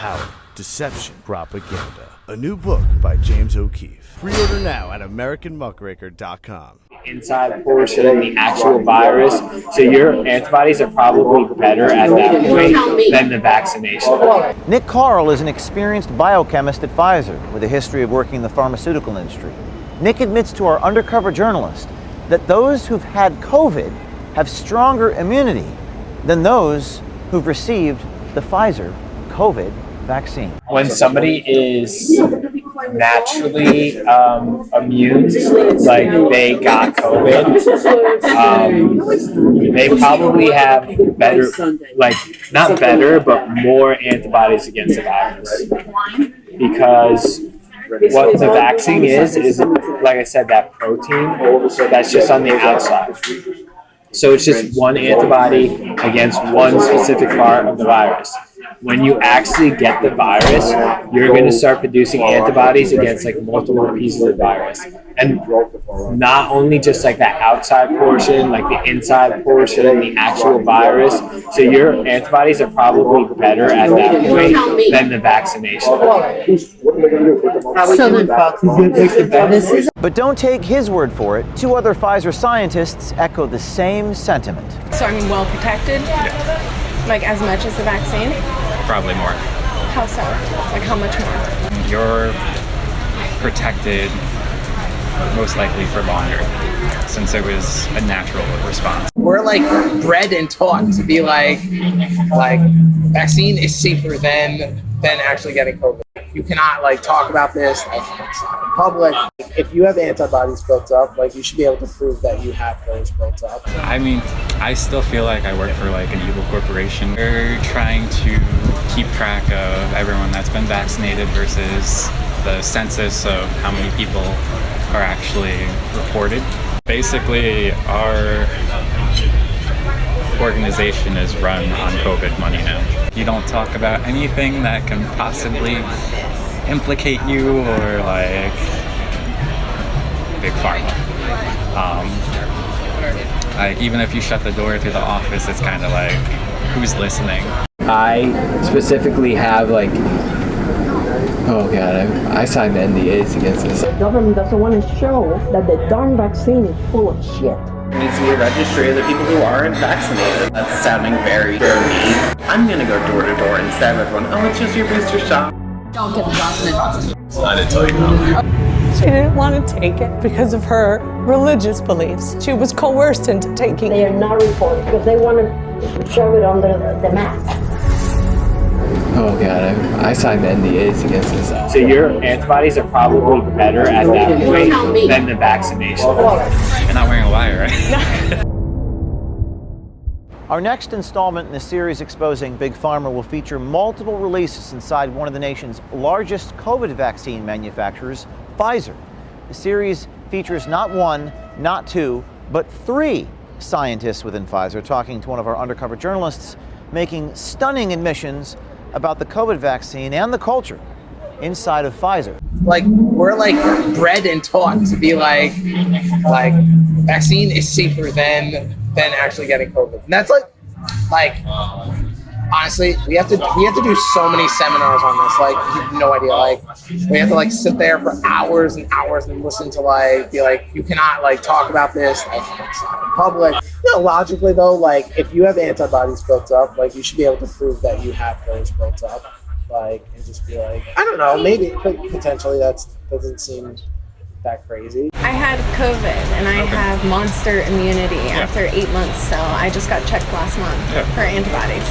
Power, Deception, Propaganda. A new book by James O'Keefe. Pre-order now at AmericanMuckraker.com. Inside portion of the actual virus, so your antibodies are probably better at that point than the vaccination. Nick Carl is an experienced biochemist at Pfizer with a history of working in the pharmaceutical industry. Nick admits to our undercover journalist that those who've had COVID have stronger immunity than those who've received the Pfizer COVID vaccine. When somebody is naturally immune, like they got COVID, they probably have better, like not better, but more antibodies against the virus. Because what the vaccine is like I said, that protein that's just on the outside. So it's just one antibody against one specific part of the virus. When you actually get the virus, you're going to start producing antibodies against like multiple pieces of virus. And not only just like that outside portion, like the inside portion and the actual virus. So your antibodies are probably better at that point than the vaccination. But don't take his word for it. Two other Pfizer scientists echo the same sentiment. So I mean, well protected? Like as much as the vaccine? Probably more. How so? Like how much more? You're protected most likely for longer, since it was a natural response. We're like bred and taught to be like vaccine is safer than actually getting COVID. You cannot like talk about this like in public. If you have antibodies built up, like you should be able to prove that you have those built up. I mean, I still feel like I work for like an evil corporation. We're trying to keep track of everyone that's been vaccinated versus the census of how many people are actually reported. Basically, our organization is run on COVID money now. You don't talk about anything that can possibly implicate you or like big pharma. Like even if you shut the door to the office, it's kind of like, who's listening? I specifically have like, oh god, I signed NDAs against this. The government doesn't want to show that the darn vaccine is full of shit. There needs to be a registry of the people who aren't vaccinated. That's sounding very mean. I'm gonna go door to door and stab everyone. Oh, it's just your booster shot. Don't get the Johnson & Johnson. I didn't tell you no. She didn't want to take it because of her religious beliefs. She was coerced into taking it. They are not reported because they want to shove it under the mat. Oh god, I signed NDAs against this. So your antibodies are probably better at that point than the vaccination. You're not wearing a wire, right? Our next installment in the series exposing Big Pharma will feature multiple releases inside one of the nation's largest COVID vaccine manufacturers, Pfizer. The series features not one, not two, but three scientists within Pfizer talking to one of our undercover journalists, making stunning admissions about the COVID vaccine and the culture inside of Pfizer. Like we're like bred and taught to be like vaccine is safer than actually getting COVID. And that's like honestly, we have to do so many seminars on this. Like you have no idea. Like we have to like sit there for hours and hours and listen to like be like you cannot like talk about this like in public. You know, logically though, like if you have antibodies built up, like you should be able to prove that you have those built up. Like and just be like, I don't know, maybe potentially that doesn't seem that crazy. I had COVID and I have monster immunity after 8 months, so I just got checked last month for antibodies.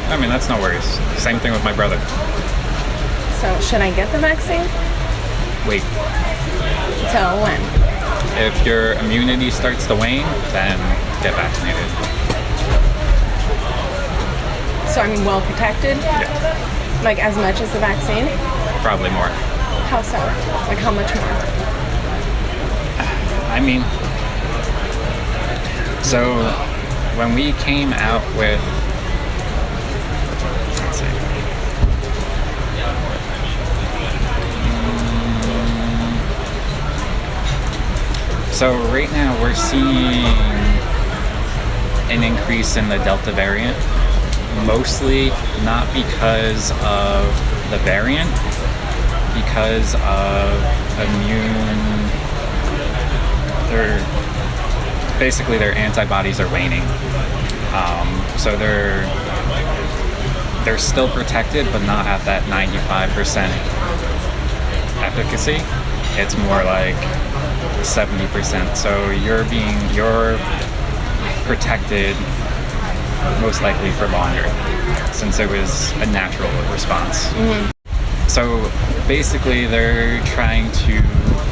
I mean, that's no worries. Same thing with my brother. So should I get the vaccine? Wait. Till when? If your immunity starts to wane, then get vaccinated. So I mean, well protected? Yeah. Like as much as the vaccine? Probably more. How so? Like how much more? I mean, so when we came out with, let's see, so right now we're seeing an increase in the Delta variant mostly not because of the variant, because of their antibodies are waning. So they're still protected, but not at that 95% efficacy. It's more like 70%. So you're protected most likely for longer, since it was a natural response. So basically they're trying to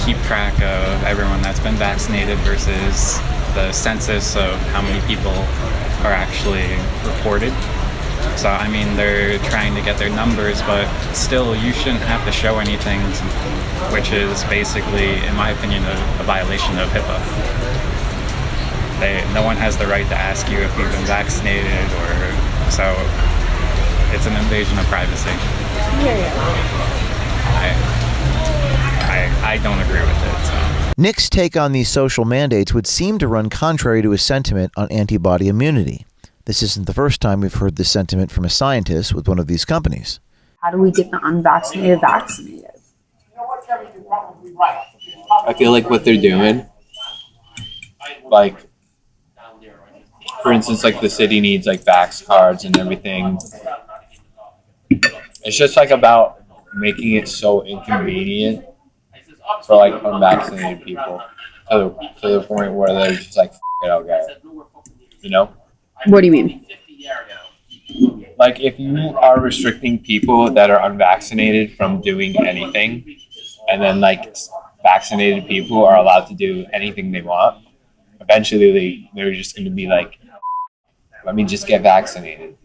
keep track of everyone that's been vaccinated versus the census of how many people are actually reported. So I mean, they're trying to get their numbers, but still you shouldn't have to show anything, which is basically, in my opinion, a violation of HIPAA. No one has the right to ask you if you've been vaccinated, so it's an invasion of privacy. I don't agree with it. So. Nick's take on these social mandates would seem to run contrary to his sentiment on antibody immunity. This isn't the first time we've heard this sentiment from a scientist with one of these companies. How do we get the unvaccinated vaccinated? I feel like what they're doing, like, for instance, like the city needs like vax cards and everything. It's just like about making it so inconvenient for like unvaccinated people to the point where they're just like, F it, I'll get it. You know? What do you mean? Like if you are restricting people that are unvaccinated from doing anything, and then like vaccinated people are allowed to do anything they want, eventually they're just going to be like, let me just get vaccinated.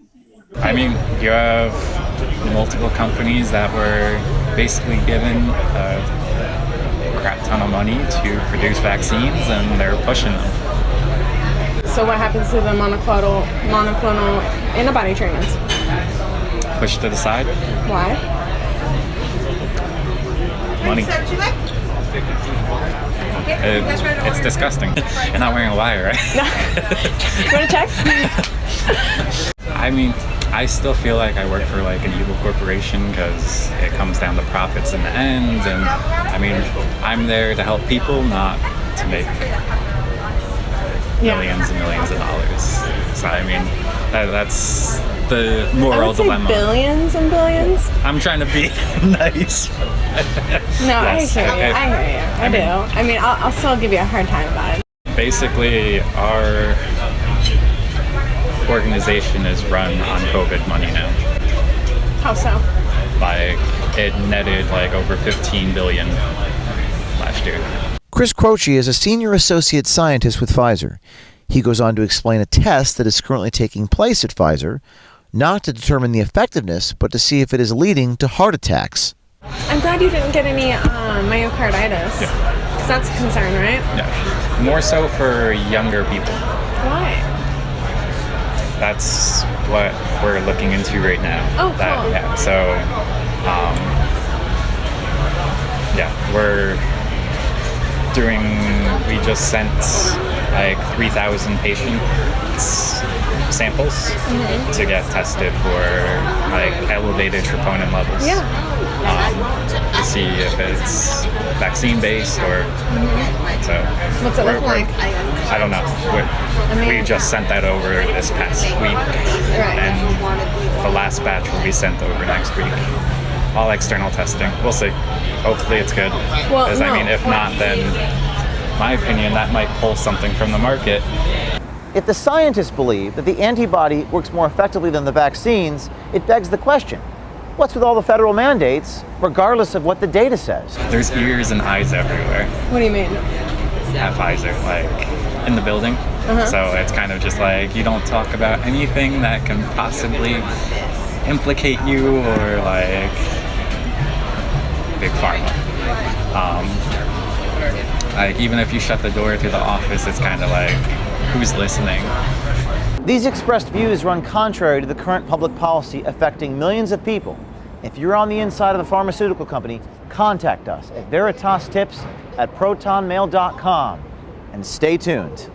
I mean, you have multiple companies that were basically given a crap ton of money to produce vaccines, and they're pushing them. So what happens to the monoclonal antibody treatments? Pushed to the side. Why? Money. It's disgusting. You're not wearing a wire, right? No. You want to check? I mean, I still feel like I work for like an evil corporation because it comes down to profits in the end. And I mean, I'm there to help people, not to make millions and millions of dollars. So I mean, that's the moral dilemma. Billions and billions? I'm trying to be nice. No, yes. I hear you. I do. I mean, I'll still give you a hard time about it. Basically, our organization is run on COVID money now. How so? Like, it netted like over 15 billion last year. Chris Croce is a senior associate scientist with Pfizer. He goes on to explain a test that is currently taking place at Pfizer, not to determine the effectiveness, but to see if it is leading to heart attacks. I'm glad you didn't get any myocarditis. Yeah. Because that's a concern, right? Yeah. More so for younger people. Why? That's what we're looking into right now. Oh, cool. Yeah. So, we just sent like 3,000 patient samples to get tested for like elevated troponin levels. Yeah. To see if it's vaccine based or so. What's it look like? I don't know. We just sent that over this past week, and the last batch will be sent over next week. All external testing. We'll see. Hopefully it's good. Because I mean, if not, then my opinion, that might pull something from the market. If the scientists believe that the antibody works more effectively than the vaccines, it begs the question, what's with all the federal mandates, regardless of what the data says? There's ears and eyes everywhere. What do you mean? At Pfizer, like in the building. So it's kind of just like, you don't talk about anything that can possibly implicate you or like big pharma. Like even if you shut the door to the office, it's kind of like, who's listening? These expressed views run contrary to the current public policy affecting millions of people. If you're on the inside of the pharmaceutical company, contact us at veritastips@protonmail.com and stay tuned.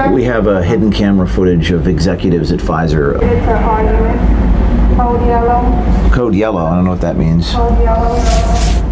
We have a hidden camera footage of executives at Pfizer. It's an argument. Code yellow. Code yellow, I don't know what that means. Code yellow.